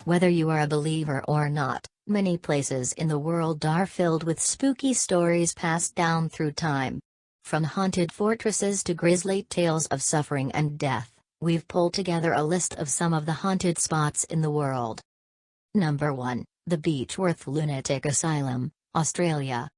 Whether you are a believer or not, many places in the world are filled with spooky stories passed down through time. From haunted fortresses to grisly tales of suffering and death, we've pulled together a list of some of the haunted spots in the world. Number 1, the Beechworth Lunatic Asylum, Australia.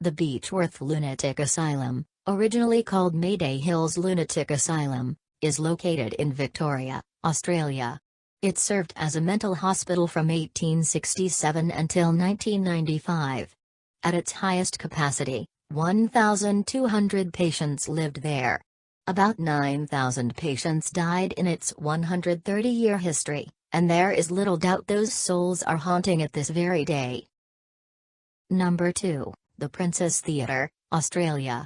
The Beechworth Lunatic Asylum, originally called Mayday Hills Lunatic Asylum, is located in Victoria, Australia. It served as a mental hospital from 1867 until 1995. At its highest capacity, 1,200 patients lived there. About 9,000 patients died in its 130-year history, and there is little doubt those souls are haunting it this very day. Number 2, the Princess Theatre, Australia.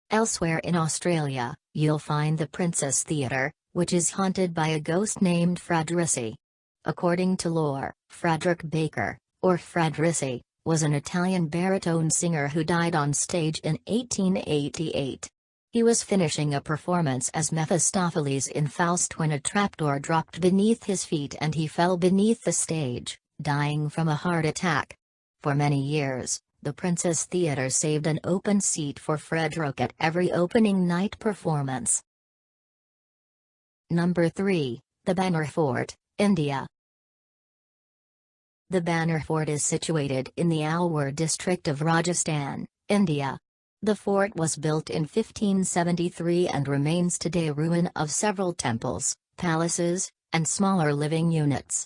Elsewhere in Australia, you'll find the Princess Theatre, which is haunted by a ghost named Fradrisi. According to lore, Frederick Baker, or Fradrisi, was an Italian baritone singer who died on stage in 1888. He was finishing a performance as Mephistopheles in Faust when a trapdoor dropped beneath his feet and he fell beneath the stage, dying from a heart attack. For many years, the Princess Theatre saved an open seat for Frederick at every opening night performance. Number 3, the Banner Fort, India. The Banner Fort is situated in the Alwar district of Rajasthan, India. The fort was built in 1573 and remains today a ruin of several temples, palaces, and smaller living units.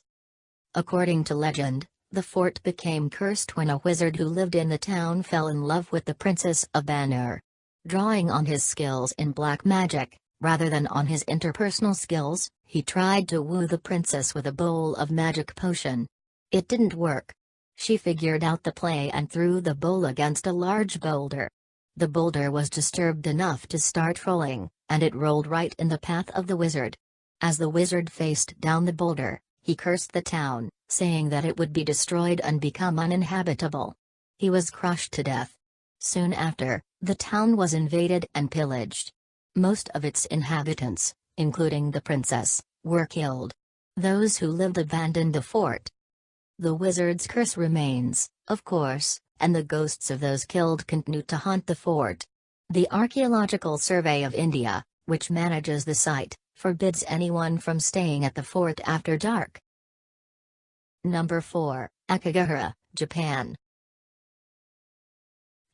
According to legend, the fort became cursed when a wizard who lived in the town fell in love with the Princess of Banner. Drawing on his skills in black magic, rather than on his interpersonal skills, he tried to woo the princess with a bowl of magic potion. It didn't work. She figured out the play and threw the bowl against a large boulder. The boulder was disturbed enough to start rolling, and it rolled right in the path of the wizard. As the wizard faced down the boulder, he cursed the town, saying that it would be destroyed and become uninhabitable. He was crushed to death. Soon after, the town was invaded and pillaged. Most of its inhabitants, including the princess, were killed. Those who lived abandoned the fort. The wizard's curse remains, of course, and the ghosts of those killed continue to haunt the fort. The Archaeological Survey of India, which manages the site, forbids anyone from staying at the fort after dark. Number 4, Kagura, Japan.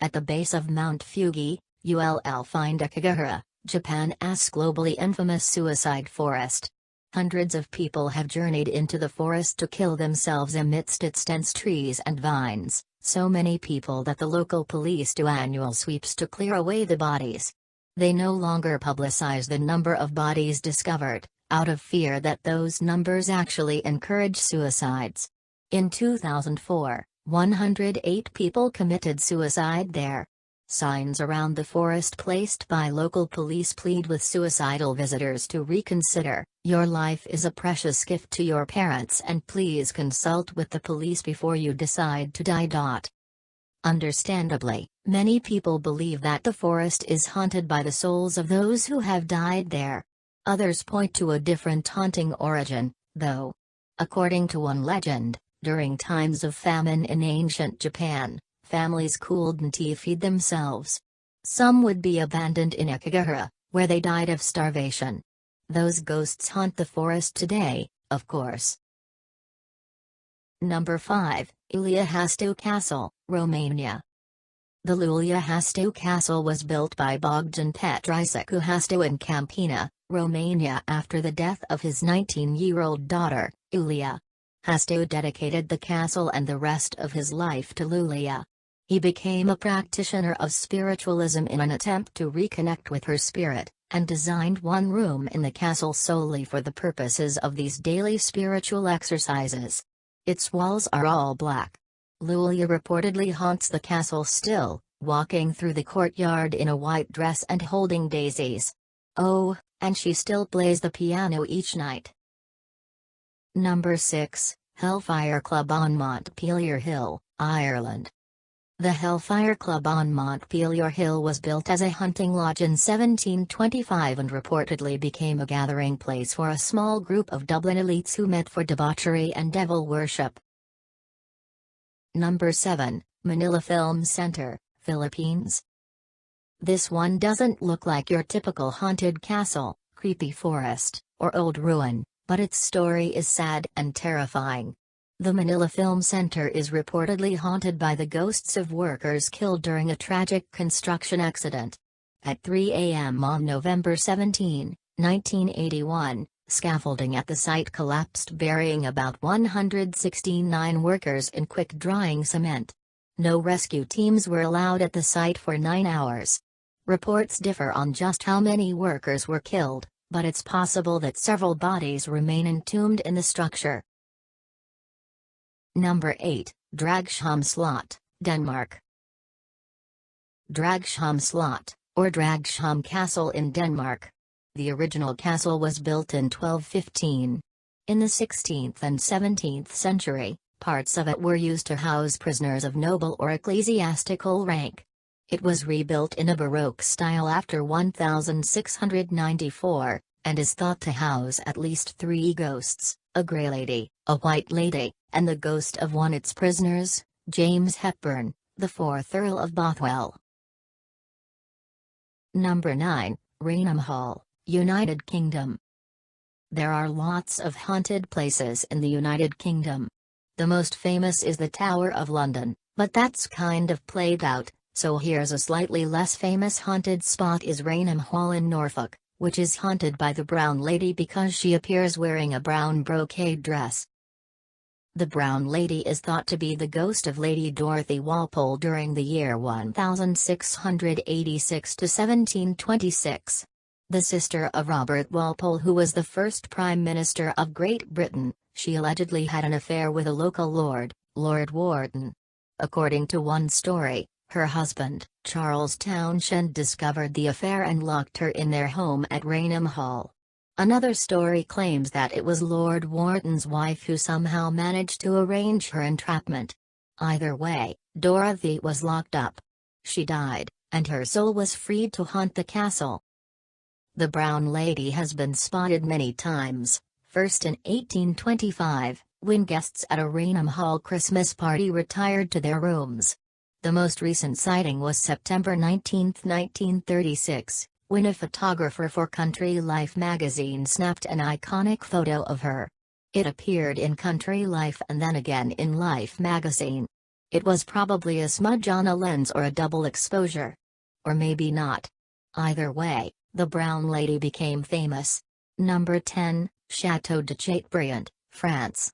At the base of Mount Fuji, you'll find Kagura, Japan's globally infamous suicide forest. Hundreds of people have journeyed into the forest to kill themselves amidst its dense trees and vines, so many people that the local police do annual sweeps to clear away the bodies. They no longer publicize the number of bodies discovered, out of fear that those numbers actually encourage suicides. In 2004, 108 people committed suicide there. Signs around the forest placed by local police plead with suicidal visitors to reconsider. Your life is a precious gift to your parents and please consult with the police before you decide to die. Understandably, many people believe that the forest is haunted by the souls of those who have died there. Others point to a different haunting origin, though. According to one legend, during times of famine in ancient Japan, families cooled tea feed themselves. Some would be abandoned in Kagura, where they died of starvation. Those ghosts haunt the forest today, of course. Number 5, Iuliahastu Castle, Romania. The Iuliahastu Castle was built by Bogdan Petricecu Hastu in Campina, Romania after the death of his 19-year-old daughter, Iulia. Hastu dedicated the castle and the rest of his life to Iulia. He became a practitioner of spiritualism in an attempt to reconnect with her spirit, and designed one room in the castle solely for the purposes of these daily spiritual exercises. Its walls are all black. Iulia reportedly haunts the castle still, walking through the courtyard in a white dress and holding daisies. Oh, and she still plays the piano each night. Number 6, Hellfire Club on Montpelier Hill, Ireland. The Hellfire Club on Montpelier Hill was built as a hunting lodge in 1725 and reportedly became a gathering place for a small group of Dublin elites who met for debauchery and devil worship. Number 7, Manila Film Center, Philippines. This one doesn't look like your typical haunted castle, creepy forest, or old ruin, but its story is sad and terrifying. The Manila Film Center is reportedly haunted by the ghosts of workers killed during a tragic construction accident. At 3 a.m. on November 17, 1981, scaffolding at the site collapsed, burying about 169 workers in quick-drying cement. No rescue teams were allowed at the site for 9 hours. Reports differ on just how many workers were killed, but it's possible that several bodies remain entombed in the structure. Number 8, Dragsham Slot, Denmark. Dragsham Slot, or Dragsham Castle in Denmark. The original castle was built in 1215. In the 16th and 17th century, parts of it were used to house prisoners of noble or ecclesiastical rank. It was rebuilt in a Baroque style after 1694, and is thought to house at least 3 ghosts, a grey lady, a white lady, and the ghost of one of its prisoners, James Hepburn, the 4th Earl of Bothwell. Number 9, Rainham Hall, United Kingdom. There are lots of haunted places in the United Kingdom. The most famous is the Tower of London, but that's kind of played out, so here's a slightly less famous haunted spot is Rainham Hall in Norfolk, which is haunted by the Brown Lady because she appears wearing a brown brocade dress. The Brown Lady is thought to be the ghost of Lady Dorothy Walpole during the year 1686 to 1726. The sister of Robert Walpole, who was the first Prime Minister of Great Britain, she allegedly had an affair with a local lord, Lord Wharton. According to one story, her husband, Charles Townshend, discovered the affair and locked her in their home at Rainham Hall. Another story claims that it was Lord Wharton's wife who somehow managed to arrange her entrapment. Either way, Dorothy was locked up. She died, and her soul was freed to haunt the castle. The Brown Lady has been spotted many times, first in 1825, when guests at a Rainham Hall Christmas party retired to their rooms. The most recent sighting was September 19, 1936. When a photographer for Country Life magazine snapped an iconic photo of her. It appeared in Country Life and then again in Life magazine. It was probably a smudge on a lens or a double exposure. Or maybe not. Either way, the Brown Lady became famous. Number 10, Château de Chateaubriand, France.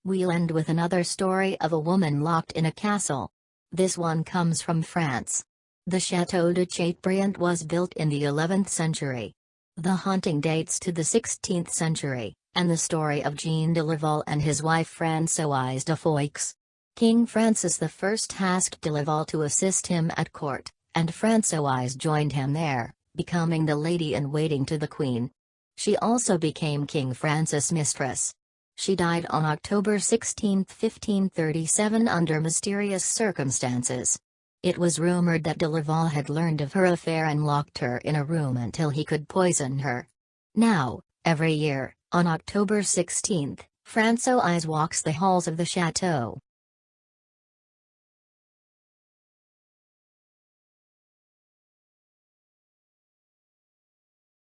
We'll end with another story of a woman locked in a castle. This one comes from France. The Château de Chateaubriand was built in the 11th century. The haunting dates to the 16th century, and the story of Jean de Laval and his wife Françoise de Foix. King Francis I asked de Laval to assist him at court, and Françoise joined him there, becoming the lady-in-waiting to the queen. She also became King Francis' mistress. She died on October 16, 1537 under mysterious circumstances. It was rumored that de Laval had learned of her affair and locked her in a room until he could poison her. Now, every year, on October 16, Françoise walks the halls of the chateau,